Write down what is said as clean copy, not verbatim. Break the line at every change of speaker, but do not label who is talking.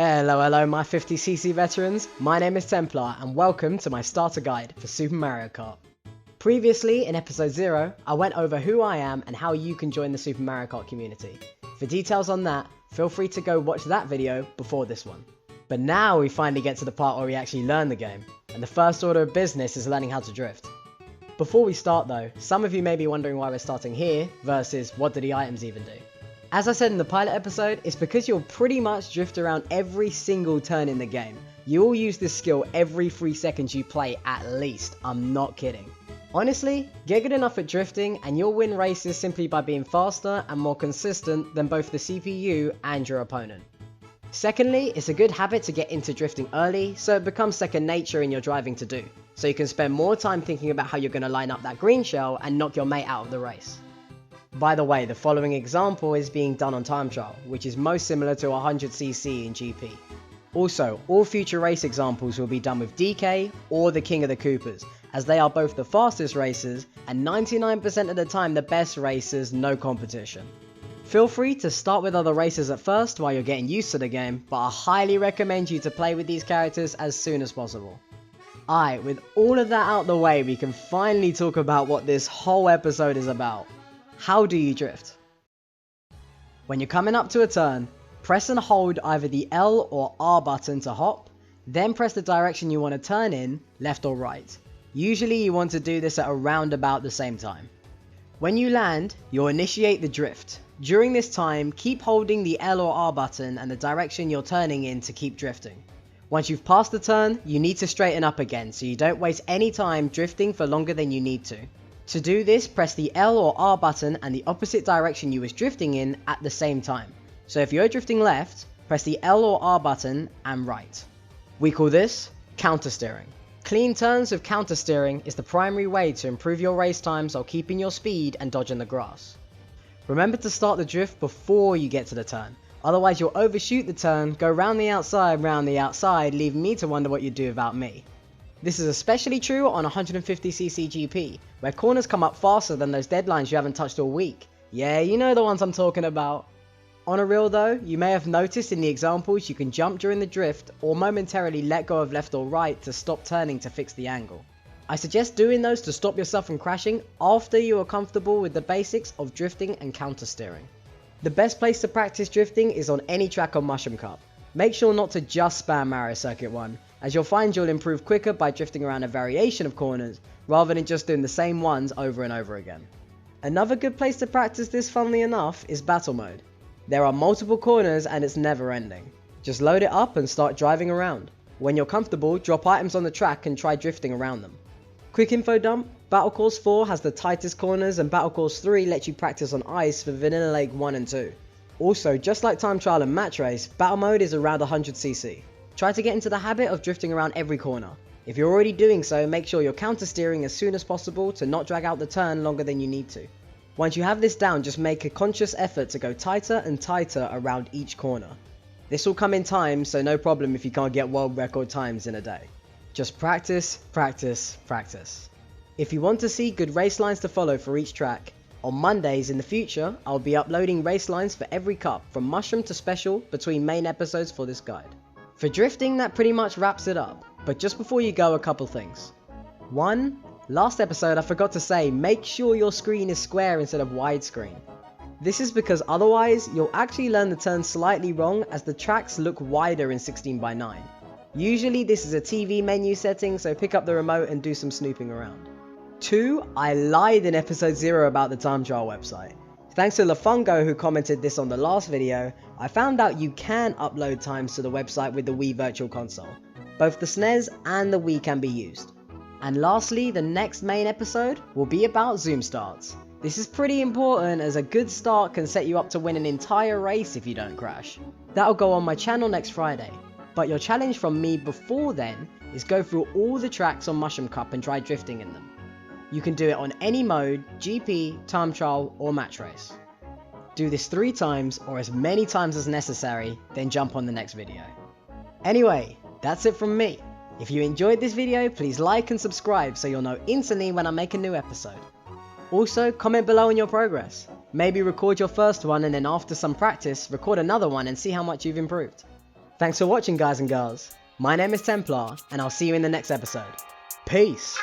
Hello my 50cc veterans, my name is Templar and welcome to my starter guide for Super Mario Kart. Previously in episode 0, I went over who I am and how you can join the Super Mario Kart community. For details on that, feel free to go watch that video before this one. But now we finally get to the part where we actually learn the game, and the first order of business is learning how to drift. Before we start though, some of you may be wondering why we're starting here versus what do the items even do. As I said in the pilot episode, it's because you'll pretty much drift around every single turn in the game. You will use this skill every 3 seconds you play at least, I'm not kidding. Honestly, get good enough at drifting and you'll win races simply by being faster and more consistent than both the CPU and your opponent. Secondly, it's a good habit to get into drifting early so it becomes second nature in your driving to do, so you can spend more time thinking about how you're going to line up that green shell and knock your mate out of the race. By the way, the following example is being done on time trial, which is most similar to 100cc in GP. Also, all future race examples will be done with DK or the King of the Coopers, as they are both the fastest racers and 99% of the time the best racers, no competition. Feel free to start with other racers at first while you're getting used to the game, but I highly recommend you to play with these characters as soon as possible. Alright, with all of that out the way, we can finally talk about what this whole episode is about. How do you drift? When you're coming up to a turn, press and hold either the L or R button to hop, then press the direction you want to turn in, left or right. Usually you want to do this at around about the same time. When you land, you'll initiate the drift. During this time, keep holding the L or R button and the direction you're turning in to keep drifting. Once you've passed the turn, you need to straighten up again so you don't waste any time drifting for longer than you need to. To do this, press the L or R button and the opposite direction you was drifting in at the same time. So if you're drifting left, press the L or R button and right. We call this counter steering. Clean turns with counter steering is the primary way to improve your race times while keeping your speed and dodging the grass. Remember to start the drift before you get to the turn, otherwise you'll overshoot the turn, go round the outside, leaving me to wonder what you'd do without me. This is especially true on 150cc GP, where corners come up faster than those deadlines you haven't touched all week. Yeah, you know the ones I'm talking about. On a reel though, you may have noticed in the examples you can jump during the drift or momentarily let go of left or right to stop turning to fix the angle. I suggest doing those to stop yourself from crashing after you are comfortable with the basics of drifting and counter steering. The best place to practice drifting is on any track on Mushroom Cup. Make sure not to just spam Mario Circuit 1, as you'll find you'll improve quicker by drifting around a variation of corners, rather than just doing the same ones over and over again. Another good place to practice this, funnily enough, is battle mode. There are multiple corners and it's never ending. Just load it up and start driving around. When you're comfortable, drop items on the track and try drifting around them. Quick info dump, Battle Course 4 has the tightest corners and Battle Course 3 lets you practice on ice for Vanilla Lake 1 and 2. Also, just like time trial and match race, battle mode is around 100cc. Try to get into the habit of drifting around every corner. If you're already doing so, make sure you're counter steering as soon as possible to not drag out the turn longer than you need to. Once you have this down, just make a conscious effort to go tighter and tighter around each corner. This will come in time, so no problem if you can't get world record times in a day. Just practice, practice, practice. If you want to see good race lines to follow for each track, on Mondays in the future, I'll be uploading race lines for every cup from Mushroom to Special between main episodes for this guide. For drifting, that pretty much wraps it up, but just before you go, a couple things. 1. Last episode I forgot to say, make sure your screen is square instead of widescreen. This is because otherwise, you'll actually learn the turn slightly wrong as the tracks look wider in 16:9. Usually this is a TV menu setting, so pick up the remote and do some snooping around. 2. I lied in episode 0 about the time trial website. Thanks to Lafungo who commented this on the last video, I found out you can upload times to the website with the Wii Virtual Console. Both the SNES and the Wii can be used. And lastly, the next main episode will be about zoom starts. This is pretty important as a good start can set you up to win an entire race if you don't crash. That'll go on my channel next Friday. But your challenge from me before then is go through all the tracks on Mushroom Cup and try drifting in them. You can do it on any mode, GP, time trial or match race. Do this 3 times or as many times as necessary, then jump on the next video. Anyway, that's it from me. If you enjoyed this video, please like and subscribe so you'll know instantly when I make a new episode. Also, comment below on your progress. Maybe record your first one and then after some practice, record another one and see how much you've improved. Thanks for watching, guys and girls. My name is Templar, and I'll see you in the next episode. Peace!